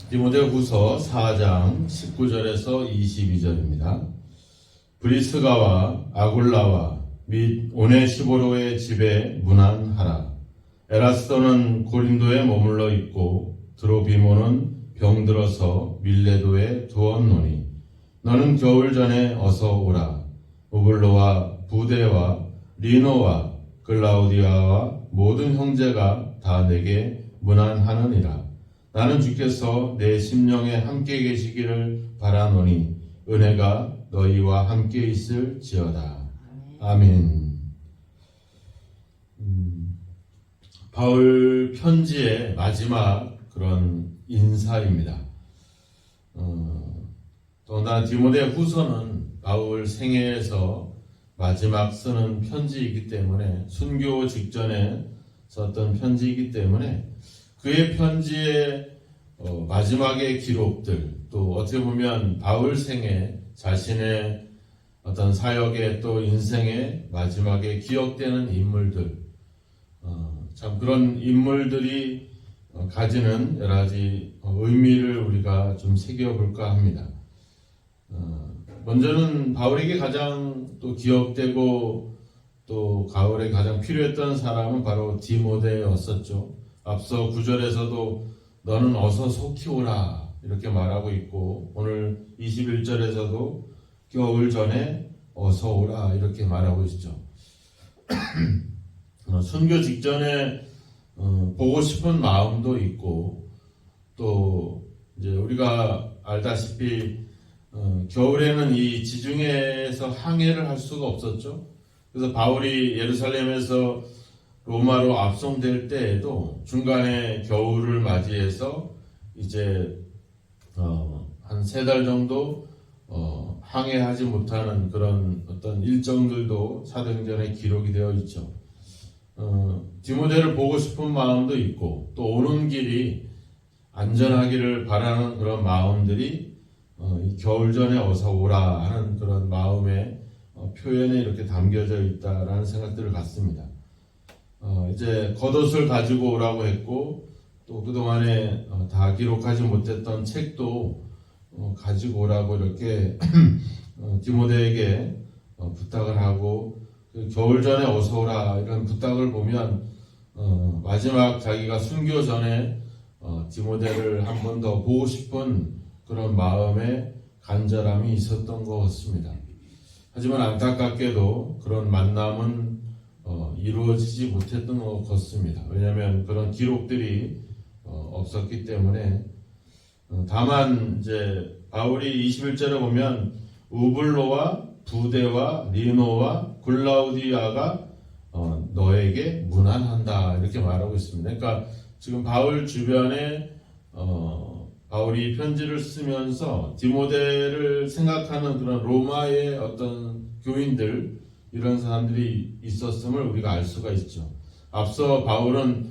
디모데후서 4장 19절에서 22절입니다. 브리스가와 아굴라와 및 오네시보로의 집에 문안하라. 에라스도는 고린도에 머물러 있고 드로비모는 병들어서 밀레도에 두었노니 너는 겨울 전에 어서 오라. 우블로와 부데와 리노와 글라우디아와 모든 형제가 다 내게 문안하느니라. 나는 주께서 내 심령에 함께 계시기를 바라노니 은혜가 너희와 함께 있을지어다. 아멘. 바울 편지의 마지막 그런 인사입니다. 또한 디모데 후서는 바울 생애에서 마지막 쓰는 편지이기 때문에 순교 직전에 썼던 편지이기 때문에 그의 편지의 마지막의 기록들, 또 어떻게 보면 바울 생애 자신의 어떤 사역의 또 인생의 마지막에 기억되는 인물들, 참 그런 인물들이 가지는 여러 가지 의미를 우리가 좀 새겨볼까 합니다. 먼저는 바울에게 가장 또 기억되고 또 바울에 가장 필요했던 사람은 바로 디모데였었죠. 앞서 9절에서도 너는 어서 속히 오라 이렇게 말하고 있고 오늘 21절에서도 겨울 전에 어서 오라 이렇게 말하고 있죠. 순교 직전에 보고 싶은 마음도 있고 또 이제 우리가 알다시피 겨울에는 이 지중해에서 항해를 할 수가 없었죠. 그래서 바울이 예루살렘에서 로마로 압송될 때에도 중간에 겨울을 맞이해서 이제 한 3달 정도 항해하지 못하는 그런 어떤 일정들도 사도행전에 기록이 되어 있죠. 디모데를 보고 싶은 마음도 있고 또 오는 길이 안전하기를 바라는 그런 마음들이 이 겨울 전에 어서 오라 하는 그런 마음의 표현에 이렇게 담겨져 있다라는 생각들을 갖습니다. 이제 겉옷을 가지고 오라고 했고 또 그동안에 다 기록하지 못했던 책도 가지고 오라고 이렇게 디모데에게 부탁을 하고 그 겨울 전에 어서 오라 이런 부탁을 보면 마지막 자기가 순교 전에 디모데를 한 번 더 보고 싶은 그런 마음의 간절함이 있었던 것 같습니다. 하지만 안타깝게도 그런 만남은 이루어지지 못했던 것 같습니다. 왜냐하면 그런 기록들이 없었기 때문에 다만 이제 바울이 21절에 보면 우블로와 부데와 리노와 글라우디아가 너에게 문안한다 이렇게 말하고 있습니다. 그러니까 지금 바울 주변에 바울이 편지를 쓰면서 디모데를 생각하는 그런 로마의 어떤 교인들 이런 사람들이 있었음을 우리가 알 수가 있죠. 앞서 바울은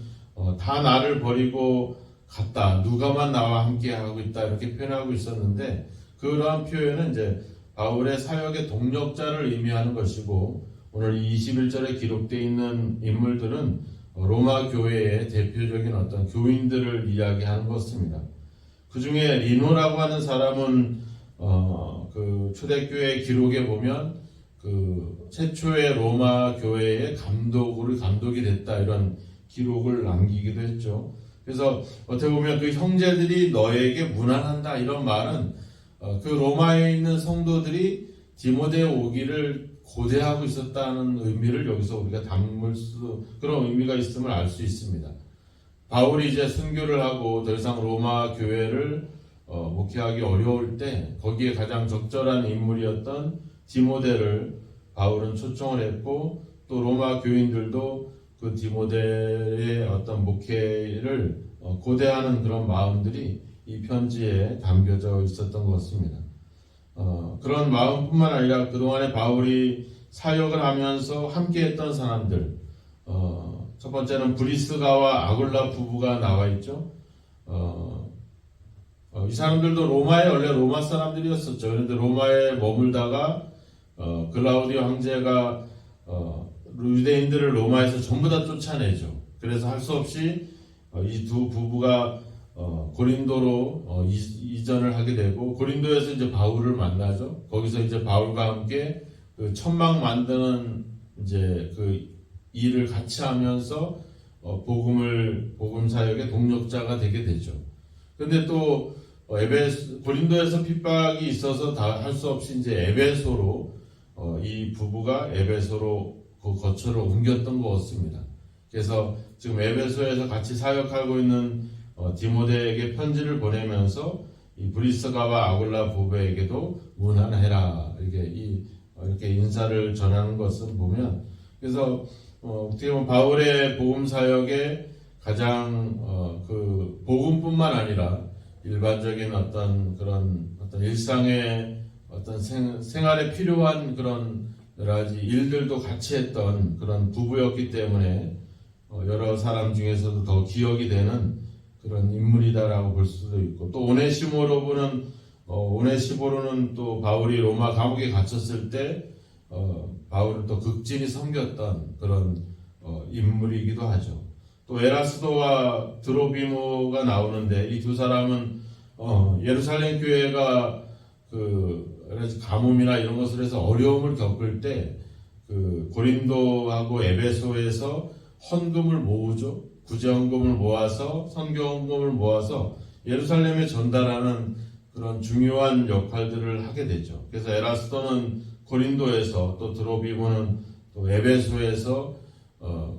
다 나를 버리고 갔다. 누가만 나와 함께 하고 있다. 이렇게 표현하고 있었는데 그러한 표현은 이제 바울의 사역의 동력자를 의미하는 것이고 오늘 21절에 기록되어 있는 인물들은 로마 교회의 대표적인 어떤 교인들을 이야기하는 것입니다. 그 중에 리노라고 하는 사람은 그 초대교회 기록에 보면 그 최초의 로마 교회의 감독이 됐다 이런 기록을 남기기도 했죠. 그래서 어떻게 보면 그 형제들이 너에게 문안한다 이런 말은 그 로마에 있는 성도들이 디모데에 오기를 고대하고 있었다는 의미를 여기서 우리가 담을 수 그런 의미가 있음을 알 수 있습니다. 바울이 이제 순교를 하고 더 이상 로마 교회를 목회하기 어려울 때 거기에 가장 적절한 인물이었던 디모데를 바울은 초청을 했고 또 로마 교인들도 그 디모데의 어떤 목회를 고대하는 그런 마음들이 이 편지에 담겨져 있었던 것 같습니다. 그런 마음뿐만 아니라 그동안에 바울이 사역을 하면서 함께했던 사람들, 첫 번째는 브리스가와 아굴라 부부가 나와 있죠. 이 사람들도 로마에 원래 로마 사람들이었었죠. 그런데 로마에 머물다가 글라우디오 황제가 유대인들을 로마에서 전부 다 쫓아내죠. 그래서 할 수 없이 이 두 부부가 고린도로 이전을 하게 되고, 고린도에서 이제 바울을 만나죠. 거기서 이제 바울과 함께 그 천막 만드는 이제 그 일을 같이 하면서 복음 사역의 동력자가 되게 되죠. 근데 또 고린도에서 핍박이 있어서 다 할 수 없이 이제 에베소로 이 부부가 에베소로 그 거처를 옮겼던 것 같습니다. 그래서 지금 에베소에서 같이 사역하고 있는 디모데에게 편지를 보내면서 이 브리스가와 아굴라 부부에게도 문안해라 이렇게 인사를 전하는 것을 보면, 그래서 어떻게 보면 바울의 복음 사역에 가장 그 복음뿐만 아니라 일반적인 어떤 일상의 어떤 생활에 필요한 그런 여러 가지 일들도 같이 했던 그런 부부였기 때문에 여러 사람 중에서도 더 기억이 되는 그런 인물이다라고 볼 수도 있고, 또 오네시보로는 또 바울이 로마 감옥에 갇혔을 때 바울을 또 극진히 섬겼던 그런 인물이기도 하죠. 또 에라스도와 드로비모가 나오는데, 이 두 사람은 예루살렘 교회가 가뭄이나 이런 것을 해서 어려움을 겪을 때 그 고린도하고 에베소에서 헌금을 모으죠. 구제헌금을 모아서, 선교헌금을 모아서 예루살렘에 전달하는 그런 중요한 역할들을 하게 되죠. 그래서 에라스도는 고린도에서, 또 드로비모는 또 에베소에서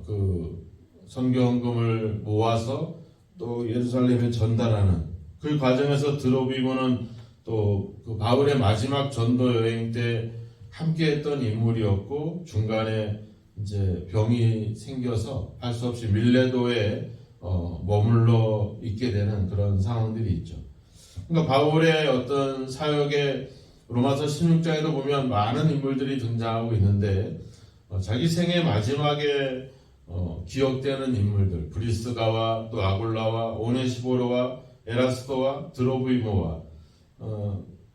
그 선교헌금을 모아서 또 예루살렘에 전달하는 그 과정에서 드로비모는 또 그 바울의 마지막 전도 여행 때 함께했던 인물이었고, 중간에 이제 병이 생겨서 할 수 없이 밀레도에 머물러 있게 되는 그런 상황들이 있죠. 그러니까 바울의 어떤 사역에 로마서 16장에도 보면 많은 인물들이 등장하고 있는데, 자기 생애 마지막에 기억되는 인물들, 브리스가와 또 아굴라와 오네시보로와 에라스도와 드로비모와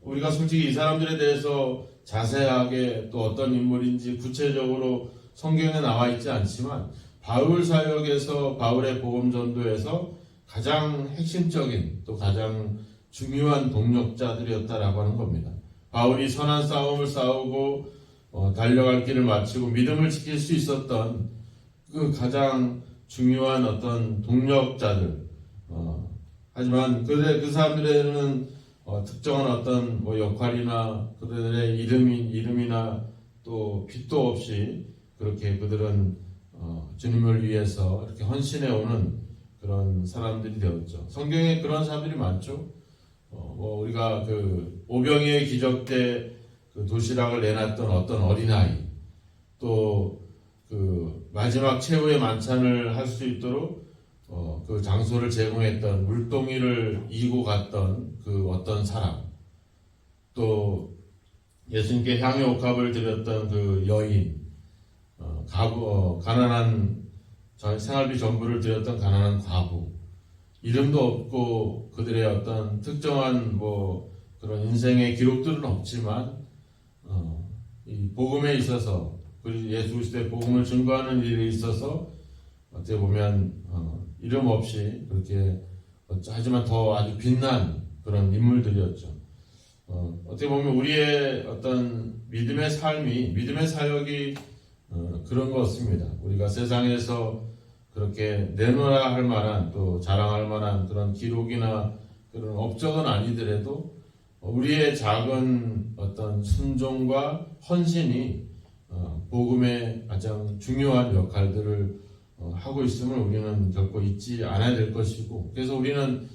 우리가 솔직히 이 사람들에 대해서 자세하게 또 어떤 인물인지 구체적으로 성경에 나와 있지 않지만, 바울 사역에서, 바울의 복음 전도에서 가장 핵심적인 또 가장 중요한 동력자들이었다라고 하는 겁니다. 바울이 선한 싸움을 싸우고 달려갈 길을 마치고 믿음을 지킬 수 있었던 그 가장 중요한 어떤 동력자들. 하지만 그 사람들에는 특정한 어떤 역할이나 그들의 이름이나 또 빛도 없이 그렇게 그들은 주님을 위해서 이렇게 헌신해 오는 그런 사람들이 되었죠. 성경에 그런 사람들이 많죠. 우리가 그 오병이의 기적 때 그 도시락을 내놨던 어떤 어린아이, 또 그 마지막 최후의 만찬을 할 수 있도록 그 장소를 제공했던 물동이를 이고 갔던 그 어떤 사람, 또 예수님께 향유 옥합을 드렸던 그 여인, 가난한 생활비 전부를 드렸던 가난한 과부, 이름도 없고 그들의 어떤 특정한 그런 인생의 기록들은 없지만 이 복음에 있어서, 그리고 예수 그리스도의 복음을 증거하는 일에 있어서 어떻게 보면 이름 없이 그렇게 하지만 더 아주 빛난 그런 인물들이었죠. 어떻게 보면 우리의 어떤 믿음의 삶이, 믿음의 사역이 그런 것 같습니다. 우리가 세상에서 그렇게 내놓으라 할 만한, 또 자랑할 만한 그런 기록이나 그런 업적은 아니더라도 우리의 작은 어떤 순종과 헌신이 복음의 가장 중요한 역할들을 하고 있음을 우리는 결코 잊지 않아야 될 것이고, 그래서 우리는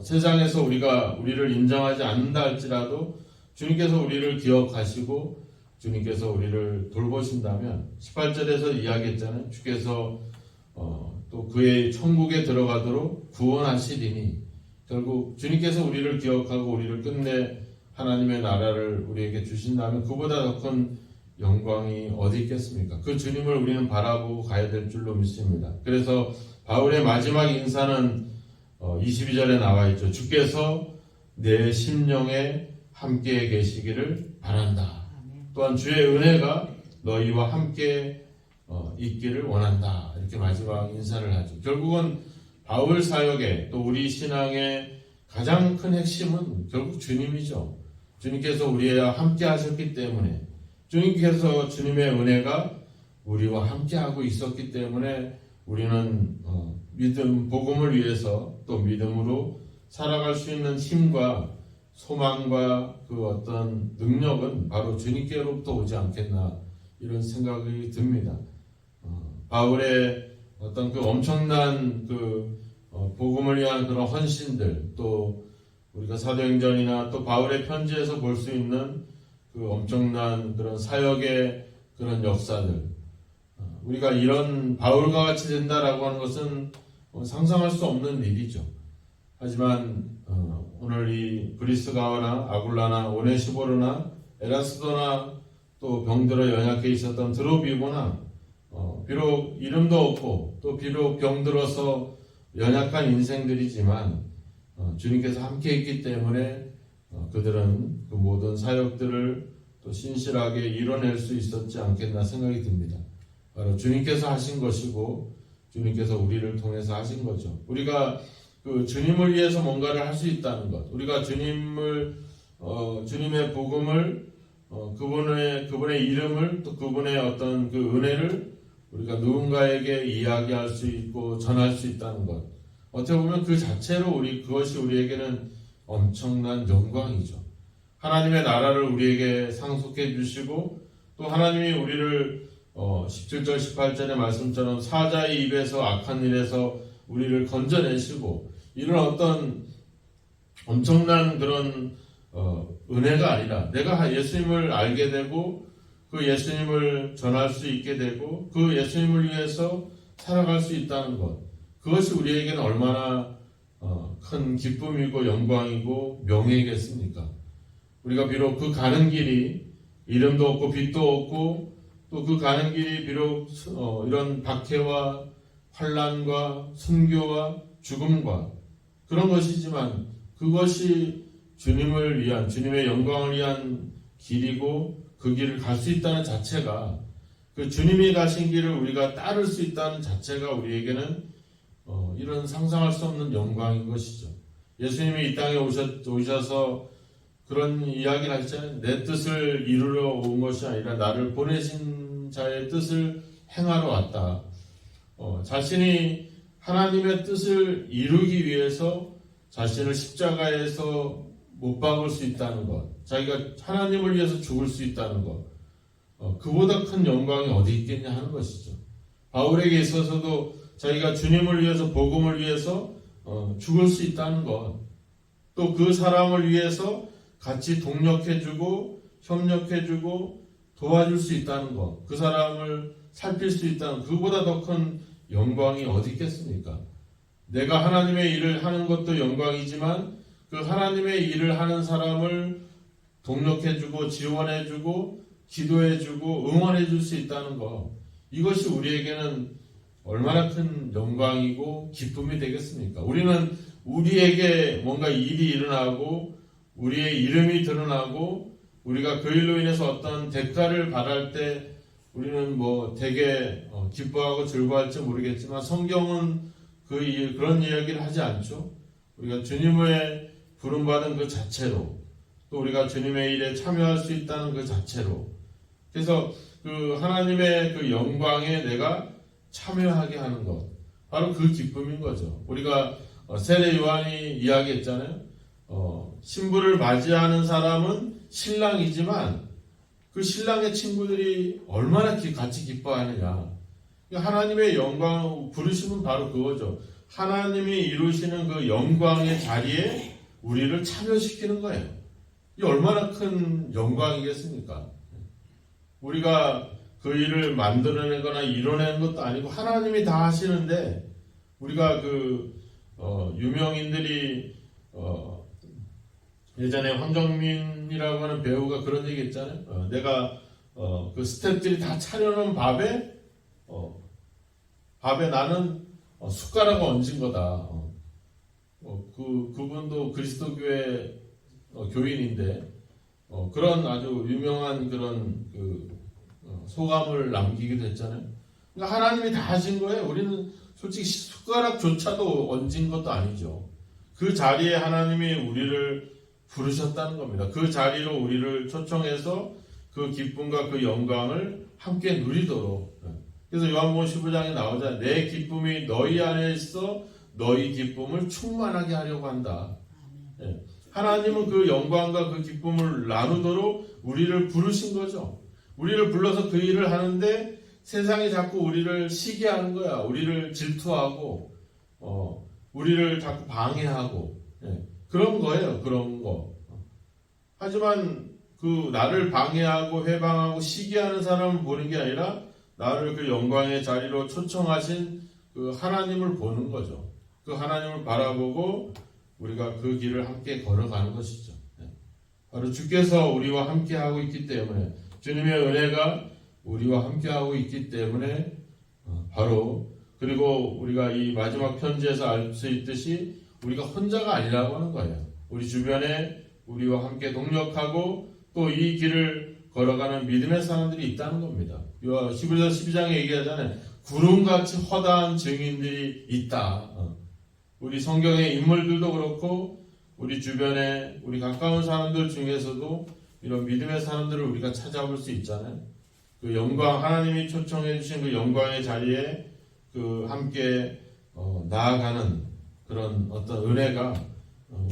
세상에서 우리를 인정하지 않는다 할지라도 주님께서 우리를 기억하시고 주님께서 우리를 돌보신다면, 18절에서 이야기했잖아요. 주께서 또 그의 천국에 들어가도록 구원하시리니, 결국 주님께서 우리를 기억하고 우리를 끝내 하나님의 나라를 우리에게 주신다면 그보다 더 큰 영광이 어디 있겠습니까? 그 주님을 우리는 바라보고 가야 될 줄로 믿습니다. 그래서 바울의 마지막 인사는 22절에 나와 있죠. 주께서 내 심령에 함께 계시기를 바란다. 또한 주의 은혜가 너희와 함께 있기를 원한다. 이렇게 마지막 인사를 하죠. 결국은 바울 사역의 또 우리 신앙의 가장 큰 핵심은 결국 주님이죠. 주님께서 우리와 함께 하셨기 때문에, 주님께서 주님의 은혜가 우리와 함께 하고 있었기 때문에 우리는 믿음, 복음을 위해서 또 믿음으로 살아갈 수 있는 힘과 소망과 그 어떤 능력은 바로 주님께로부터 오지 않겠나, 이런 생각이 듭니다. 바울의 어떤 그 엄청난 그 복음을 위한 그런 헌신들, 또 우리가 사도행전이나 또 바울의 편지에서 볼 수 있는 그 엄청난 그런 사역의 그런 역사들, 우리가 이런 바울과 같이 된다라고 하는 것은 상상할 수 없는 일이죠. 하지만 오늘 이 브리스가와나 아굴라나 오네시보르나 에라스도나 또 병들어 연약해 있었던 드로비고나 비록 이름도 없고 또 비록 병들어서 연약한 인생들이지만 주님께서 함께 있기 때문에 그들은 그 모든 사역들을 또 신실하게 이뤄낼 수 있었지 않겠나 생각이 듭니다. 바로 주님께서 하신 것이고 주님께서 우리를 통해서 하신 거죠. 우리가 그 주님을 위해서 뭔가를 할 수 있다는 것, 우리가 주님의 복음을 그분의 이름을 또 그분의 어떤 그 은혜를 우리가 누군가에게 이야기할 수 있고 전할 수 있다는 것, 어떻게 보면 그 자체로 그것이 우리에게는 엄청난 영광이죠. 하나님의 나라를 우리에게 상속해 주시고 또 하나님이 우리를 17절 18절의 말씀처럼 사자의 입에서 악한 일에서 우리를 건져내시고, 이런 어떤 엄청난 그런 은혜가 아니라 내가 예수님을 알게 되고 그 예수님을 전할 수 있게 되고 그 예수님을 위해서 살아갈 수 있다는 것, 그것이 우리에게는 얼마나 큰 기쁨이고 영광이고 명예겠습니까? 우리가 비록 그 가는 길이 이름도 없고 빛도 없고 또 그 가는 길이 비록 이런 박해와 환난과 순교와 죽음과 그런 것이지만 그것이 주님을 위한, 주님의 영광을 위한 길이고 그 길을 갈 수 있다는 자체가, 그 주님이 가신 길을 우리가 따를 수 있다는 자체가 우리에게는 이런 상상할 수 없는 영광인 것이죠. 예수님이 이 땅에 오셔서 그런 이야기를 하셨잖아요. 내 뜻을 이루러 온 것이 아니라 나를 보내신 자의 뜻을 행하러 왔다. 자신이 하나님의 뜻을 이루기 위해서 자신을 십자가에서 못 박을 수 있다는 것, 자기가 하나님을 위해서 죽을 수 있다는 것, 그보다 큰 영광이 어디 있겠냐 하는 것이죠. 바울에게 있어서도 자기가 주님을 위해서, 복음을 위해서 죽을 수 있다는 것, 또 그 사람을 위해서 같이 동력해주고 협력해주고 도와줄 수 있다는 것, 그 사람을 살필 수 있다는, 그보다 더 큰 영광이 어디 있겠습니까? 내가 하나님의 일을 하는 것도 영광이지만 그 하나님의 일을 하는 사람을 동력해주고 지원해주고 기도해주고 응원해줄 수 있다는 것, 이것이 우리에게는 얼마나 큰 영광이고 기쁨이 되겠습니까? 우리는 우리에게 뭔가 일이 일어나고 우리의 이름이 드러나고 우리가 그 일로 인해서 어떤 대가를 받을 때 우리는 되게 기뻐하고 즐거워할지 모르겠지만 성경은 그런 이야기를 하지 않죠. 우리가 주님의 부름받은 그 자체로, 또 우리가 주님의 일에 참여할 수 있다는 그 자체로, 그래서 그 하나님의 그 영광에 내가 참여하게 하는 것, 바로 그 기쁨인 거죠. 우리가 세례 요한이 이야기했잖아요. 신부를 맞이하는 사람은 신랑이지만 그 신랑의 친구들이 얼마나 같이 기뻐하느냐. 하나님의 영광 부르심은 바로 그거죠. 하나님이 이루시는 그 영광의 자리에 우리를 참여시키는 거예요. 이게 얼마나 큰 영광이겠습니까? 우리가 그 일을 만들어내거나 이뤄내는 것도 아니고 하나님이 다 하시는데, 우리가 유명인들이 예전에 황정민이라고 하는 배우가 그런 얘기 했잖아요. 내가 그 스태프들이 다 차려놓은 밥에 나는 숟가락을 얹은 거다. 그분도 그리스도교회 교인인데 그런 아주 유명한 그런 소감을 남기기도 했잖아요. 그러니까 하나님이 다 하신 거예요. 우리는 솔직히 숟가락조차도 얹은 것도 아니죠. 그 자리에 하나님이 우리를 부르셨다는 겁니다. 그 자리로 우리를 초청해서 그 기쁨과 그 영광을 함께 누리도록. 그래서 요한복음 15장에 나오잖아요. 내 기쁨이 너희 안에 있어 너희 기쁨을 충만하게 하려고 한다. 하나님은 그 영광과 그 기쁨을 나누도록 우리를 부르신 거죠. 우리를 불러서 그 일을 하는데 세상이 자꾸 우리를 시기하는 거야. 우리를 질투하고 우리를 자꾸 방해하고 그런 거예요. 그런 거. 하지만 그 나를 방해하고 회방하고 시기하는 사람을 보는 게 아니라 나를 그 영광의 자리로 초청하신 그 하나님을 보는 거죠. 그 하나님을 바라보고 우리가 그 길을 함께 걸어가는 것이죠. 바로 주께서 우리와 함께 하고 있기 때문에, 주님의 은혜가 우리와 함께 하고 있기 때문에 바로, 그리고 우리가 이 마지막 편지에서 알 수 있듯이 우리가 혼자가 아니라고 하는 거예요. 우리 주변에 우리와 함께 동력하고 또 이 길을 걸어가는 믿음의 사람들이 있다는 겁니다. 히브리서 12장에 얘기하잖아요. 구름같이 허다한 증인들이 있다. 우리 성경의 인물들도 그렇고 우리 주변에 우리 가까운 사람들 중에서도 이런 믿음의 사람들을 우리가 찾아볼 수 있잖아요. 그 영광, 하나님이 초청해 주신 그 영광의 자리에 그 함께 나아가는 그런 어떤 은혜가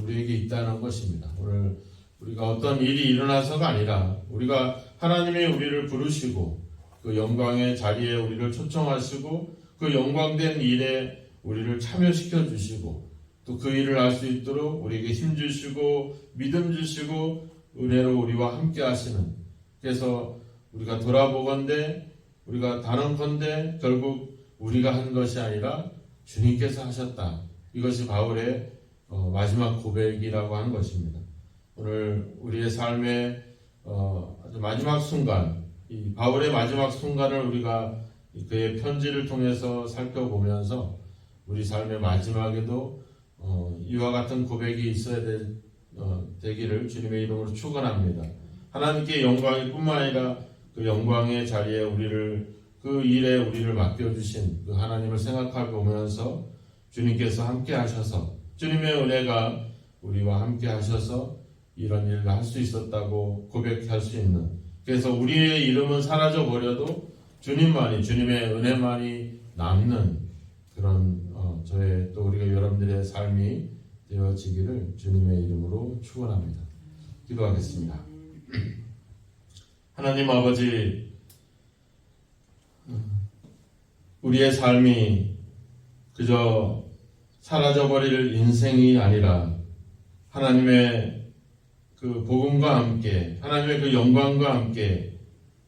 우리에게 있다는 것입니다. 오늘 우리가 어떤 일이 일어나서가 아니라 우리가 하나님이 우리를 부르시고 그 영광의 자리에 우리를 초청하시고 그 영광된 일에 우리를 참여시켜 주시고 또 그 일을 할 수 있도록 우리에게 힘 주시고 믿음 주시고 은혜로 우리와 함께 하시는, 그래서 우리가 돌아보건대 우리가 단언컨대 결국 우리가 한 것이 아니라 주님께서 하셨다. 이것이 바울의 마지막 고백이라고 하는 것입니다. 오늘 우리의 삶의 아주 마지막 순간, 이 바울의 마지막 순간을 우리가 그의 편지를 통해서 살펴보면서 우리 삶의 마지막에도 이와 같은 고백이 있어야 되기를 주님의 이름으로 축원합니다. 하나님께 영광이 뿐만 아니라 그 영광의 자리에 우리를, 그 일에 우리를 맡겨주신 그 하나님을 생각해 보면서 주님께서 함께 하셔서, 주님의 은혜가 우리와 함께 하셔서 이런 일을 할 수 있었다고 고백할 수 있는, 그래서 우리의 이름은 사라져 버려도 주님만이, 주님의 은혜만이 남는 그런 저의 또 우리가 여러분들의 삶이 되어지기를 주님의 이름으로 축원합니다. 기도하겠습니다. 하나님 아버지, 우리의 삶이 그저 사라져버릴 인생이 아니라 하나님의 그 복음과 함께, 하나님의 그 영광과 함께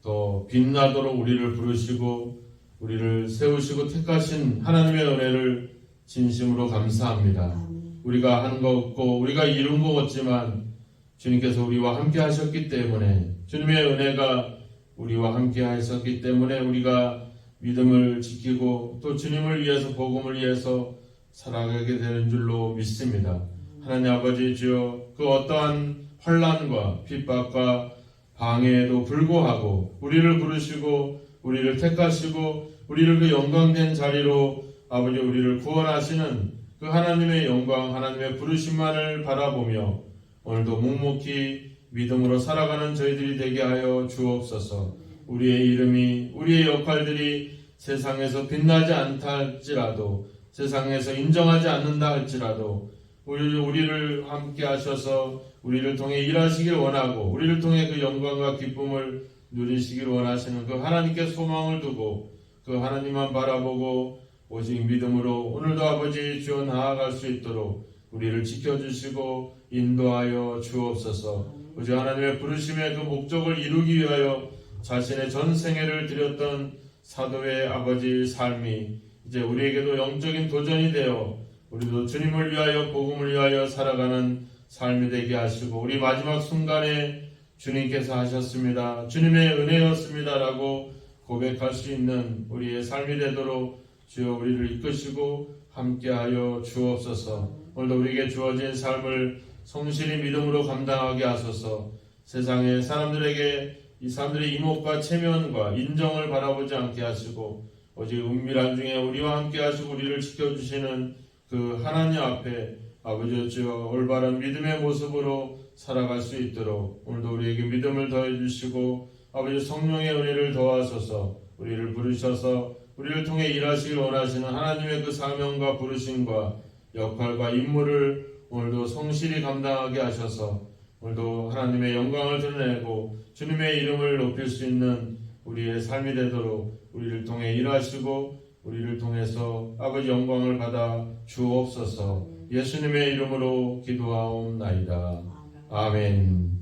또 빛나도록 우리를 부르시고 우리를 세우시고 택하신 하나님의 은혜를 진심으로 감사합니다. 우리가 한 것 없고 우리가 이룬 것 없지만 주님께서 우리와 함께 하셨기 때문에, 주님의 은혜가 우리와 함께 하셨기 때문에 우리가 믿음을 지키고 또 주님을 위해서, 복음을 위해서 살아가게 되는 줄로 믿습니다. 하나님 아버지 주여, 그 어떠한 환난과 핍박과 방해에도 불구하고 우리를 부르시고 우리를 택하시고 우리를 그 영광된 자리로 아버지 우리를 구원하시는 그 하나님의 영광, 하나님의 부르심만을 바라보며 오늘도 묵묵히 믿음으로 살아가는 저희들이 되게 하여 주옵소서. 우리의 이름이, 우리의 역할들이 세상에서 빛나지 않다 할지라도, 세상에서 인정하지 않는다 할지라도 우리를 함께 하셔서 우리를 통해 일하시길 원하고 우리를 통해 그 영광과 기쁨을 누리시길 원하시는 그 하나님께 소망을 두고 그 하나님만 바라보고 오직 믿음으로 오늘도 아버지 주여 나아갈 수 있도록 우리를 지켜주시고 인도하여 주옵소서. 오직 하나님의 부르심의 그 목적을 이루기 위하여 자신의 전 생애를 드렸던 사도의 아버지 삶이 이제 우리에게도 영적인 도전이 되어 우리도 주님을 위하여, 복음을 위하여 살아가는 삶이 되게 하시고 우리 마지막 순간에 주님께서 하셨습니다, 주님의 은혜였습니다 라고 고백할 수 있는 우리의 삶이 되도록 주여 우리를 이끄시고 함께하여 주옵소서. 오늘도 우리에게 주어진 삶을 성실히 믿음으로 감당하게 하소서. 세상의 사람들에게 이 사람들의 이목과 체면과 인정을 바라보지 않게 하시고 오직 은밀한 중에 우리와 함께 하시고 우리를 지켜주시는 그 하나님 앞에 아버지 주여 올바른 믿음의 모습으로 살아갈 수 있도록 오늘도 우리에게 믿음을 더해 주시고 아버지 성령의 은혜를 더하소서. 우리를 부르셔서 우리를 통해 일하시길 원하시는 하나님의 그 사명과 부르심과 역할과 임무를 오늘도 성실히 감당하게 하셔서 오늘도 하나님의 영광을 드러내고 주님의 이름을 높일 수 있는 우리의 삶이 되도록 우리를 통해 일하시고 우리를 통해서 아버지 영광을 받아 주옵소서. 예수님의 이름으로 기도하옵나이다. 아멘.